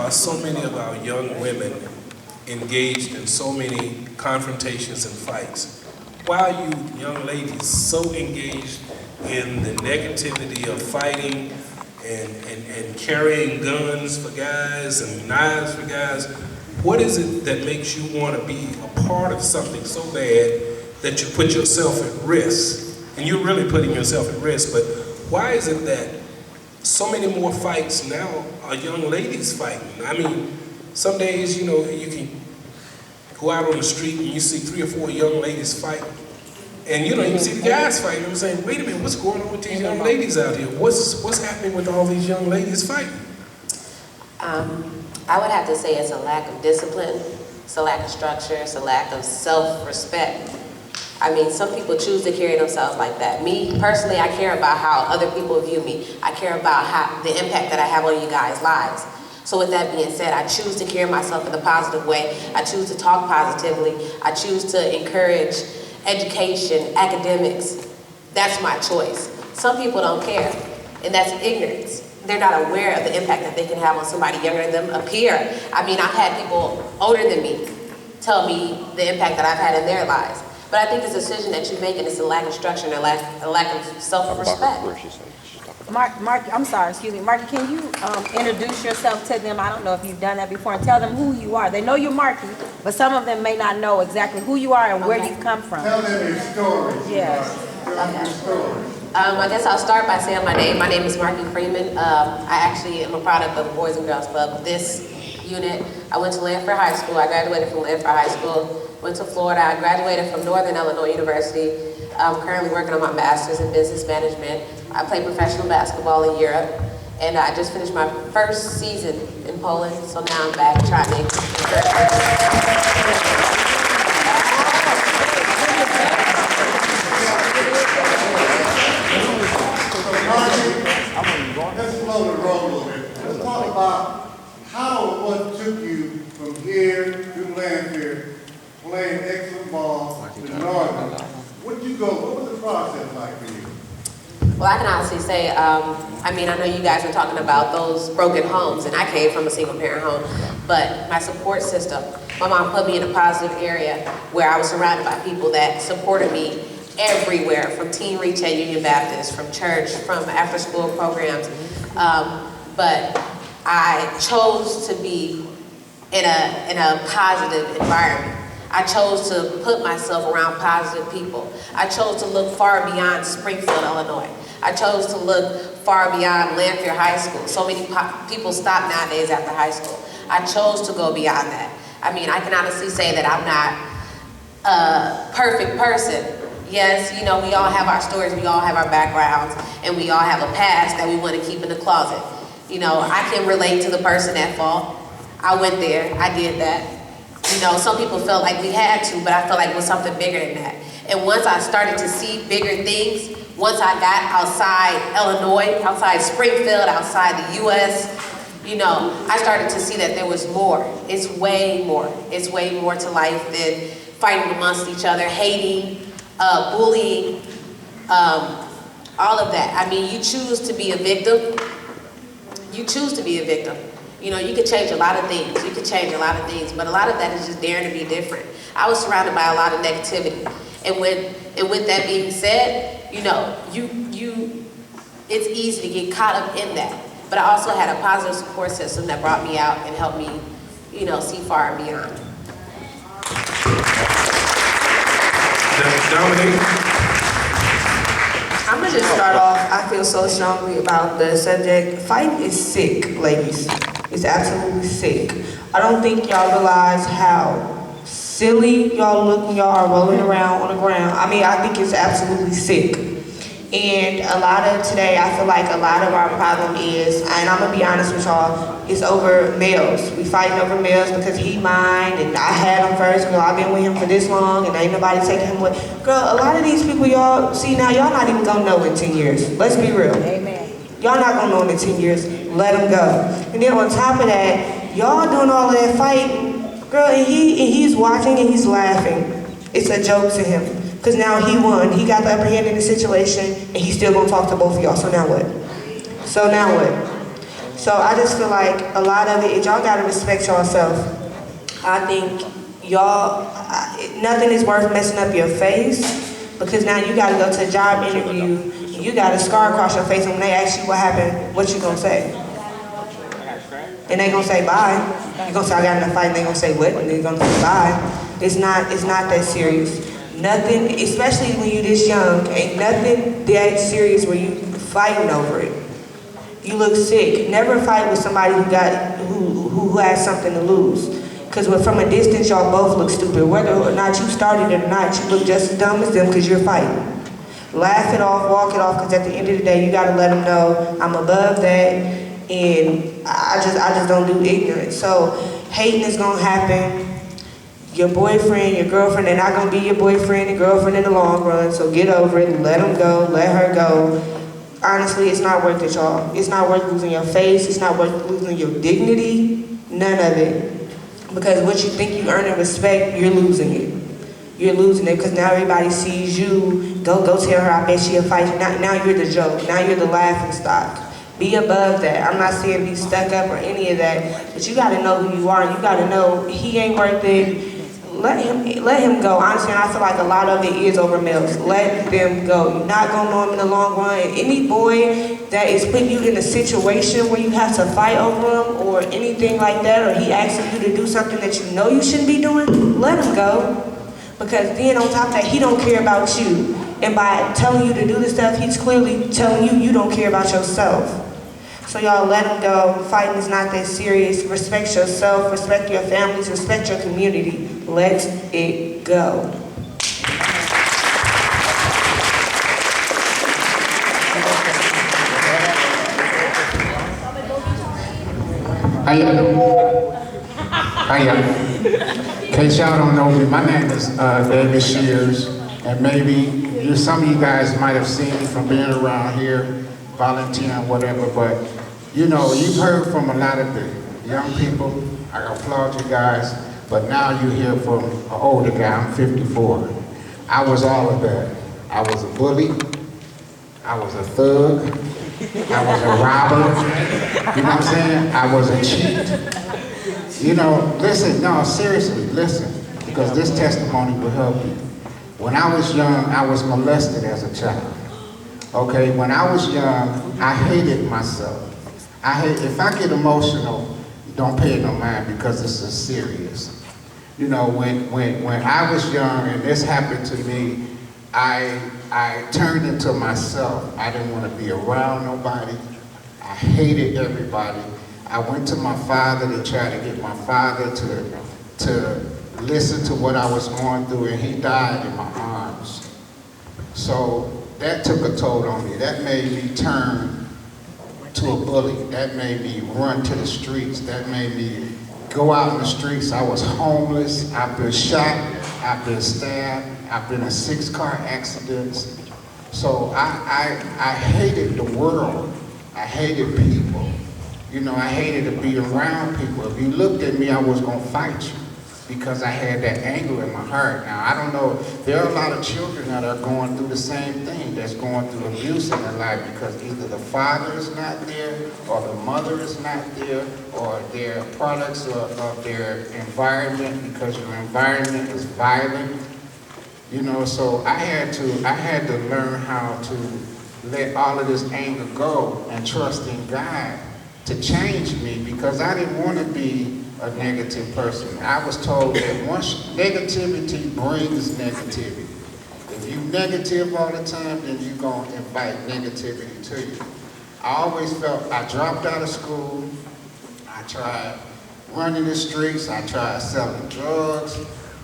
are so many of our young women engaged in so many confrontations and fights? Why are you young ladies so engaged in the negativity of fighting and carrying guns for guys and knives for guys? What is it that makes you want to be a part of something so bad that you put yourself at risk? And you're really putting yourself at risk, but why is it that so many more fights now are young ladies fighting? I mean, some days, you know, you can go out on the street and you see 3 or 4 young ladies fighting. And you don't even see the guys fighting. I'm saying, wait a minute, what's going on with these young ladies out here? What's happening with all these young ladies fighting? I would have to say it's a lack of discipline, it's a lack of structure, it's a lack of self-respect. I mean, some people choose to carry themselves like that. Me, personally, I care about how other people view me. I care about the impact that I have on you guys' lives. So with that being said, I choose to carry myself in a positive way. I choose to talk positively. I choose to encourage education, academics. That's my choice. Some people don't care, and that's ignorance. They're not aware of the impact that they can have on somebody younger than them, a peer. I mean, I've had people older than me tell me the impact that I've had in their lives. But I think it's a decision that you make, and it's a lack of structure and a lack of self-respect. Mark, I'm sorry, excuse me. Marky, can you introduce yourself to them? I don't know if you've done that before, and tell them who you are. They know you're Marky, but some of them may not know exactly who you are and where you've come from. Tell them your story. Yes. I guess I'll start by saying my name. My name is Marky Freeman. I actually am a product of the Boys and Girls Club. This unit, I went to Lanford High School. I graduated from Lanford High School. Went to Florida. I graduated from Northern Illinois University. I'm currently working on my master's in business management. I play professional basketball in Europe, and I just finished my first season in Poland, so now I'm back trying to Let's slow the roll a little bit. Let's talk about how and what took you from here to Lanford, playing excellent ball to Northern. What was the process like for you? Well, I can honestly say, I mean, I know you guys are talking about those broken homes, and I came from a single parent home, but my support system, my mom put me in a positive area where I was surrounded by people that supported me everywhere, from Teen Reach at Union Baptist, from church, from after school programs, but I chose to be in a positive environment. I chose to put myself around positive people. I chose to look far beyond Springfield, Illinois. I chose to look far beyond Lanford High School. So many people stop nowadays after high school. I chose to go beyond that. I mean, I can honestly say that I'm not a perfect person. Yes, you know, we all have our stories, we all have our backgrounds, and we all have a past that we want to keep in the closet. You know, I can relate to the person at fault. I went there, I did that. You know, some people felt like we had to, but I felt like it was something bigger than that. And once I started to see bigger things, once I got outside Illinois, outside Springfield, outside the US, you know, I started to see that there was more. It's way more. It's way more to life than fighting amongst each other, hating, bullying, all of that. I mean, you choose to be a victim. You choose to be a victim. You know, you can change a lot of things. You can change a lot of things, but a lot of that is just daring to be different. I was surrounded by a lot of negativity. And with that being said, you know, it's easy to get caught up in that. But I also had a positive support system that brought me out and helped me, you know, see far and beyond. I'm gonna just start off. I feel so strongly about the subject. Fighting is sick, ladies. It's absolutely sick. I don't think y'all realize how silly y'all look when y'all are rolling around on the ground. I mean, I think it's absolutely sick. And a lot of today, I feel like a lot of our problem is, and I'm gonna be honest with y'all, it's over males. We fighting over males because he mine and I had him first. You know, I've been with him for this long and ain't nobody taking him away. Girl, a lot of these people y'all see now, y'all not even gonna know in 10 years. Let's be real. Amen. Y'all not gonna know him in 10 years. Let him go. And then on top of that, y'all doing all of that fighting, girl, and he's watching and he's laughing. It's a joke to him. Because now he won. He got the upper hand in the situation, and he's still going to talk to both of y'all. So now what? So I just feel like a lot of it, y'all gotta respect yourself. I think nothing is worth messing up your face, because now you gotta go to a job interview, you got a scar across your face, and when they ask you what happened, what you gonna say? And they gonna say bye. You gonna say I got in a fight, and they gonna say what? And they gonna say bye. It's not that serious. Nothing, especially when you this young, ain't nothing that serious where you fighting over it. You look sick. Never fight with somebody who has something to lose. Because from a distance, y'all both look stupid. Whether or not you started it or not, you look just as dumb as them because you're fighting. Laugh it off, walk it off, because at the end of the day, you got to let them know I'm above that, and I just don't do ignorance. So hating is going to happen. Your boyfriend, your girlfriend, they're not going to be your boyfriend and girlfriend in the long run, so get over it, let them go, let her go. Honestly, it's not worth it, y'all. It's not worth losing your face, it's not worth losing your dignity, none of it. Because what you think you earn in respect, you're losing it. You're losing it because now everybody sees you, go tell her I bet she'll fight you. Now you're the joke, now you're the laughing stock. Be above that. I'm not saying be stuck up or any of that, but you gotta know who you are. You gotta know he ain't worth it. Let him go. Honestly, and I feel like a lot of it is over males. Let them go. You're not gonna know him in the long run. And any boy that is putting you in a situation where you have to fight over him or anything like that, or he asking you to do something that you know you shouldn't be doing, let him go. Because then on top of that, he don't care about you. And by telling you to do this stuff, he's clearly telling you you don't care about yourself. So y'all let him go. Fighting is not that serious. Respect yourself, respect your families, respect your community. Let it go. Hiya. In case y'all don't know me, my name is David Shears, and maybe some of you guys might have seen me from being around here, volunteering, whatever, but you know, you've heard from a lot of the young people. I applaud you guys, but now you hear from an older guy. I'm 54. I was all of that. I was a bully. I was a thug. I was a robber. You know what I'm saying? I was a cheat. You know, listen, no, seriously, listen, because this testimony will help you. When I was young, I was molested as a child. Okay, when I was young, I hated myself. If I get emotional, don't pay it no mind because this is serious. You know, when I was young and this happened to me, I turned into myself. I didn't want to be around nobody. I hated everybody. I went to my father to try to get my father to listen to what I was going through, and he died in my arms. So that took a toll on me. That made me turn to a bully. That made me run to the streets. That made me go out in the streets. I was homeless. I've been shot. I've been stabbed. I've been in 6 car accidents. So I hated the world. I hated people. You know, I hated to be around people. If you looked at me, I was gonna fight you because I had that anger in my heart. Now, I don't know, there are a lot of children that are going through the same thing, that's going through abuse in their life because either the father is not there, or the mother is not there, or they're products of their environment because your environment is violent. You know, so I had to learn how to let all of this anger go and trust in God to change me because I didn't want to be a negative person. I was told that once negativity brings negativity. If you negative all the time, then you're going to invite negativity to you. I always felt I dropped out of school. I tried running the streets. I tried selling drugs.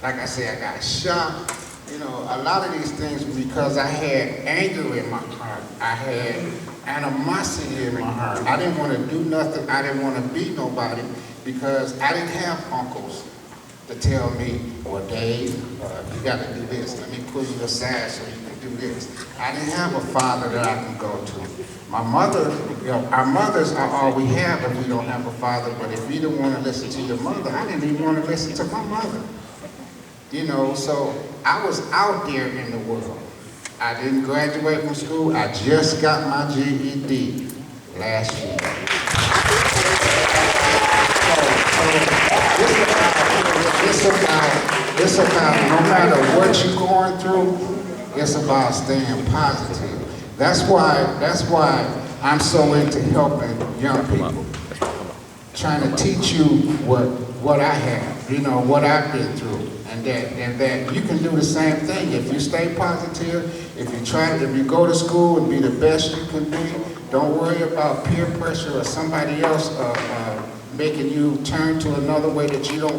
Like I said, I got shot. You know, a lot of these things because I had anger in my heart. I had animosity in my heart. I didn't want to do nothing. I didn't want to be nobody because I didn't have uncles to tell me, well, Dave, you got to do this. Let me pull you aside so you can do this. I didn't have a father that I can go to. My mother, you know, our mothers are all we have if we don't have a father, but if you don't want to listen to your mother, I didn't even want to listen to my mother. You know, so I was out there in the world. I didn't graduate from school. I just got my GED last year. It's about no matter what you're going through, it's about staying positive. That's why I'm so into helping young people. Trying to teach you what I have, you know, what I've been through. And that you can do the same thing if you stay positive, if you go to school and be the best you can be. Don't worry about peer pressure or somebody else making you turn to another way that you don't